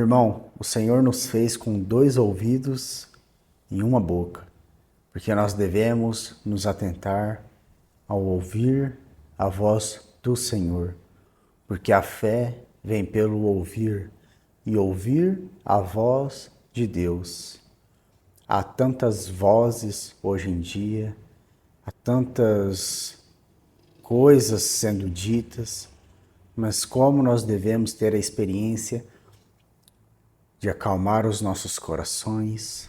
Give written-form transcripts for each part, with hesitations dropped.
Irmão, o Senhor nos fez com 2 ouvidos e uma boca, porque nós devemos nos atentar ao ouvir a voz do Senhor, porque a fé vem pelo ouvir e ouvir a voz de Deus. Há tantas vozes hoje em dia, há tantas coisas sendo ditas, mas como nós devemos ter a experiência de acalmar os nossos corações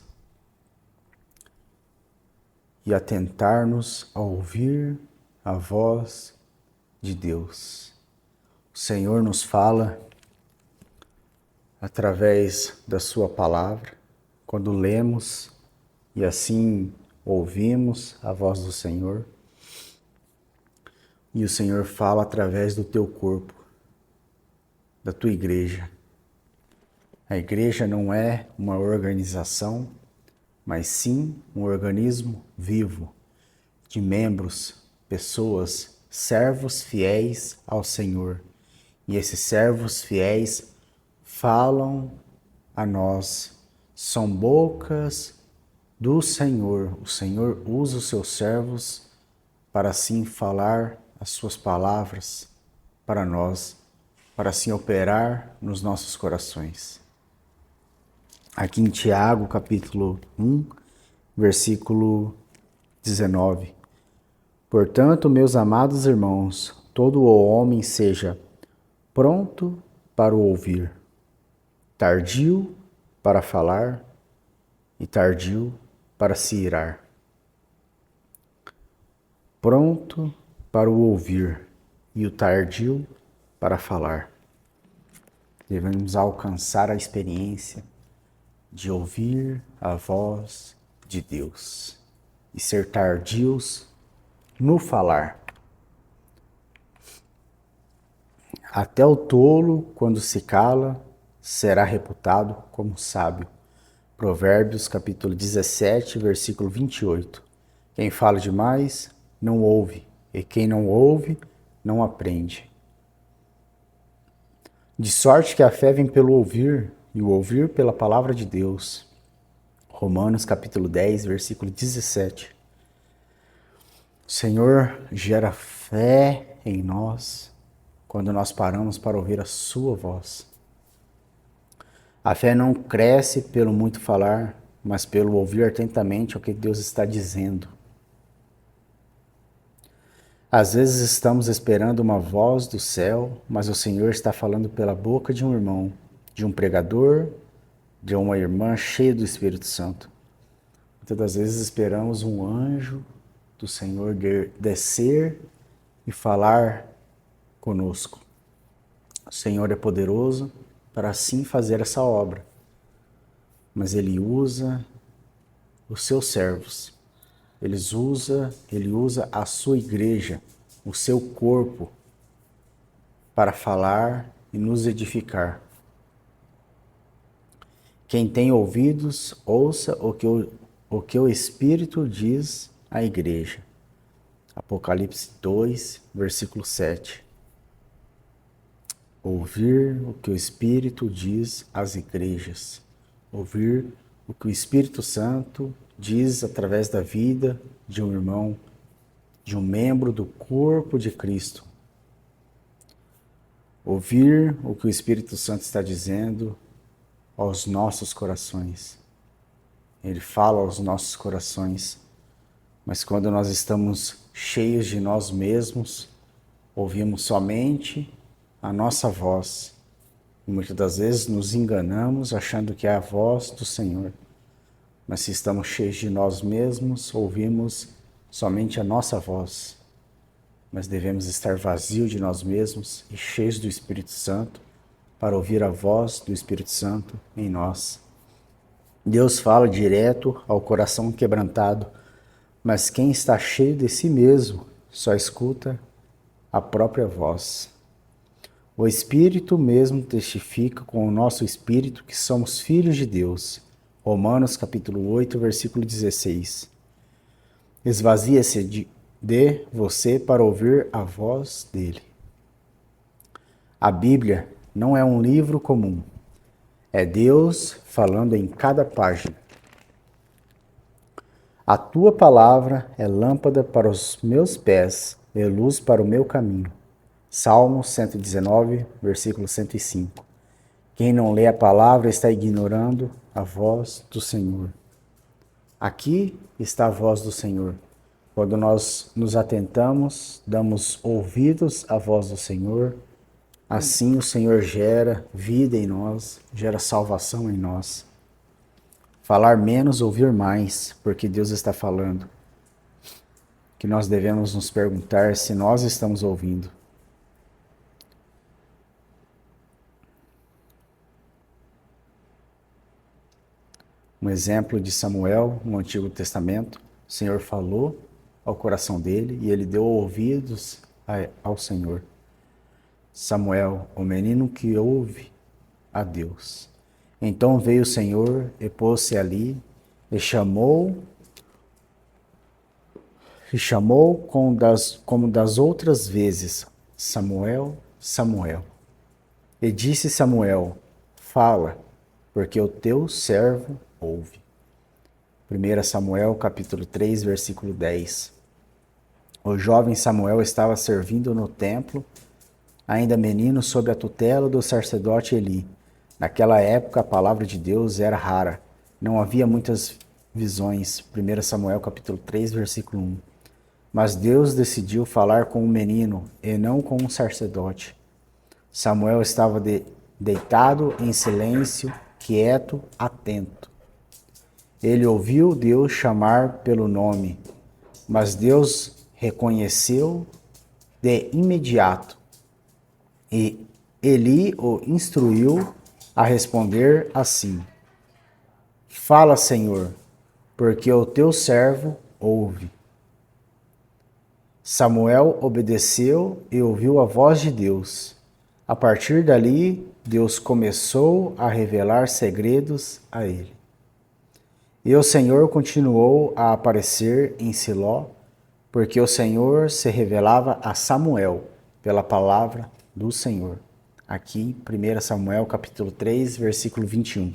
e atentar-nos a ouvir a voz de Deus. O Senhor nos fala através da sua palavra, quando lemos e assim ouvimos a voz do Senhor. E o Senhor fala através do teu corpo, da tua igreja. A igreja não é uma organização, mas sim um organismo vivo, de membros, pessoas, servos fiéis ao Senhor. E esses servos fiéis falam a nós, são bocas do Senhor. O Senhor usa os seus servos para assim falar as suas palavras para nós, para assim operar nos nossos corações. Aqui em Tiago, capítulo 1, versículo 19. Portanto, meus amados irmãos, todo o homem seja pronto para o ouvir, tardio para falar e tardio para se irar. Pronto para o ouvir e o tardio para falar. Devemos alcançar a experiência de ouvir a voz de Deus e ser tardios no falar. Até o tolo, quando se cala, será reputado como sábio. Provérbios capítulo 17, versículo 28. Quem fala demais não ouve, e quem não ouve não aprende. De sorte que a fé vem pelo ouvir, e o ouvir pela palavra de Deus. Romanos capítulo 10, versículo 17. O Senhor gera fé em nós quando nós paramos para ouvir a sua voz. A fé não cresce pelo muito falar, mas pelo ouvir atentamente o que Deus está dizendo. Às vezes estamos esperando uma voz do céu, mas o Senhor está falando pela boca de um irmão, de um pregador, de uma irmã cheia do Espírito Santo. Muitas das vezes esperamos um anjo do Senhor descer e falar conosco. O Senhor é poderoso para assim fazer essa obra, mas Ele usa os seus servos. Ele usa a sua igreja, o seu corpo, para falar e nos edificar. Quem tem ouvidos, ouça o que o Espírito diz à igreja. Apocalipse 2, versículo 7. Ouvir o que o Espírito diz às igrejas. Ouvir o que o Espírito Santo diz através da vida de um irmão, de um membro do corpo de Cristo. Ouvir o que o Espírito Santo está dizendo aos nossos corações. Ele fala aos nossos corações, mas quando nós estamos cheios de nós mesmos, ouvimos somente a nossa voz. E muitas das vezes nos enganamos achando que é a voz do Senhor. Mas se estamos cheios de nós mesmos, ouvimos somente a nossa voz. Mas devemos estar vazios de nós mesmos e cheios do Espírito Santo para ouvir a voz do Espírito Santo em nós. Deus fala direto ao coração quebrantado, mas quem está cheio de si mesmo só escuta a própria voz. O Espírito mesmo testifica com o nosso espírito que somos filhos de Deus. Romanos capítulo 8, versículo 16. Esvazia-se de você para ouvir a voz dele. A Bíblia não é um livro comum. É Deus falando em cada página. A tua palavra é lâmpada para os meus pés e luz para o meu caminho. Salmo 119, versículo 105. Quem não lê a palavra está ignorando a voz do Senhor. Aqui está a voz do Senhor. Quando nós nos atentamos, damos ouvidos à voz do Senhor, assim o Senhor gera vida em nós, gera salvação em nós. Falar menos, ouvir mais, porque Deus está falando. Que nós devemos nos perguntar se nós estamos ouvindo. Um exemplo de Samuel no Antigo Testamento, o Senhor falou ao coração dele e ele deu ouvidos ao Senhor. Samuel, o menino que ouve a Deus. Então veio o Senhor e pôs-se ali e chamou como das outras vezes, Samuel, Samuel. E disse Samuel, fala, porque o teu servo ouve. 1 Samuel capítulo 3, versículo 10. O jovem Samuel estava servindo no templo, ainda menino, sob a tutela do sacerdote Eli. Naquela época a palavra de Deus era rara, não havia muitas visões. 1 Samuel capítulo 3, versículo 1. Mas Deus decidiu falar com o menino e não com um sacerdote. Samuel estava deitado em silêncio, quieto, atento. Ele ouviu Deus chamar pelo nome, mas Deus reconheceu de imediato. E Eli o instruiu a responder assim: Fala, Senhor, porque o teu servo ouve. Samuel obedeceu e ouviu a voz de Deus. A partir dali, Deus começou a revelar segredos a ele. E o Senhor continuou a aparecer em Siló, porque o Senhor se revelava a Samuel pela palavra do Senhor. Aqui, 1 Samuel capítulo 3, versículo 21.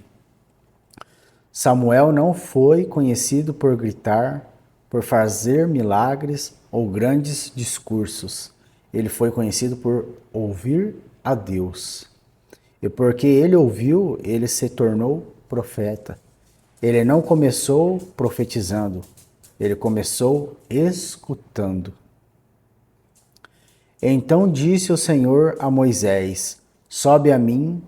Samuel não foi conhecido por gritar, por fazer milagres ou grandes discursos. Ele foi conhecido por ouvir a Deus. E porque ele ouviu, ele se tornou profeta. Ele não começou profetizando, ele começou escutando. Então disse o Senhor a Moisés: Sobe a mim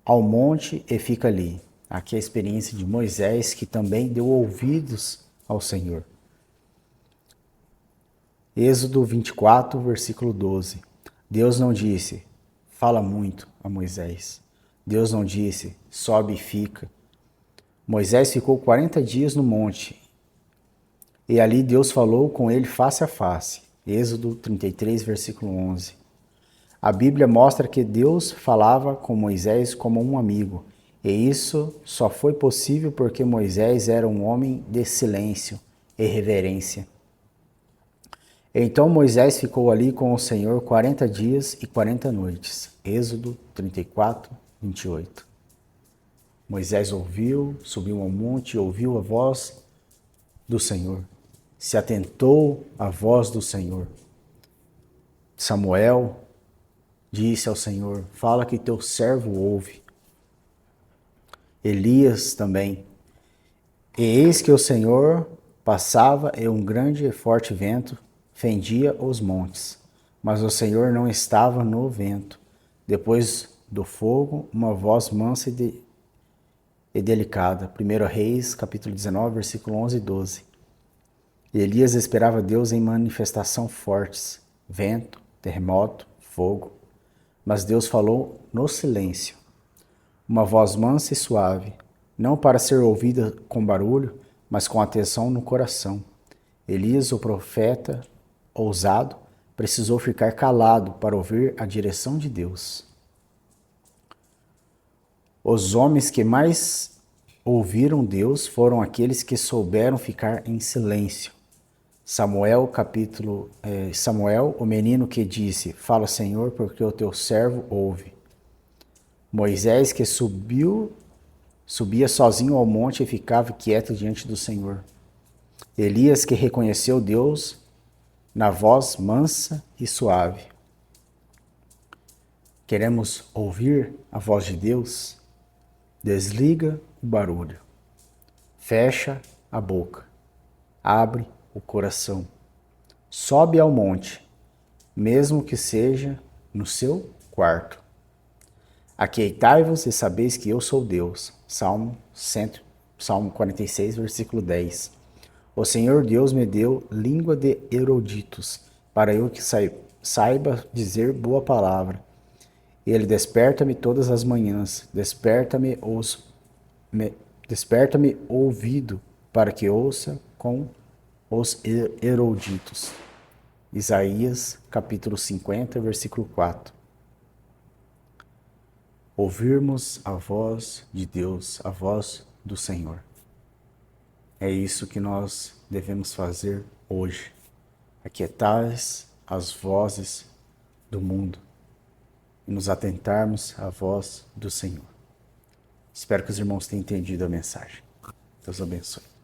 ao monte e fica ali. Aqui é a experiência de Moisés, que também deu ouvidos ao Senhor. Êxodo 24, versículo 12. Deus não disse, fala muito a Moisés. Deus não disse, sobe e fica. Moisés ficou 40 dias no monte. E ali Deus falou com ele face a face. Êxodo 33, versículo 11. A Bíblia mostra que Deus falava com Moisés como um amigo. E isso só foi possível porque Moisés era um homem de silêncio e reverência. Então Moisés ficou ali com o Senhor 40 dias e 40 noites. Êxodo 34, 28. Moisés ouviu, subiu ao monte e ouviu a voz do Senhor. Se atentou à voz do Senhor. Samuel disse ao Senhor, fala que teu servo ouve. Elias também. E eis que o Senhor passava e um grande e forte vento fendia os montes. Mas o Senhor não estava no vento. Depois do fogo, uma voz mansa e delicada. 1 Reis, capítulo 19, versículo 11 e 12. Elias esperava Deus em manifestação fortes, vento, terremoto, fogo. Mas Deus falou no silêncio. Uma voz mansa e suave, não para ser ouvida com barulho, mas com atenção no coração. Elias, o profeta ousado, precisou ficar calado para ouvir a direção de Deus. Os homens que mais ouviram Deus foram aqueles que souberam ficar em silêncio. Samuel, o menino que disse, fala, Senhor, porque o teu servo ouve. Moisés, que subiu subia sozinho ao monte e ficava quieto diante do Senhor. Elias, que reconheceu Deus na voz mansa e suave. Queremos ouvir a voz de Deus? Desliga o barulho. Fecha a boca. Abre o coração. Sobe ao monte, mesmo que seja no seu quarto. Aquietai-vos e sabeis que eu sou Deus. Salmo 46, versículo 10. O Senhor Deus me deu língua de eruditos, para eu que saiba dizer boa palavra. Ele desperta-me todas as manhãs, desperta-me ouvido, para que ouça com os eruditos. Isaías, capítulo 50, versículo 4. Ouvirmos a voz de Deus, a voz do Senhor. É isso que nós devemos fazer hoje. Aquietar as vozes do mundo e nos atentarmos à voz do Senhor. Espero que os irmãos tenham entendido a mensagem. Deus abençoe.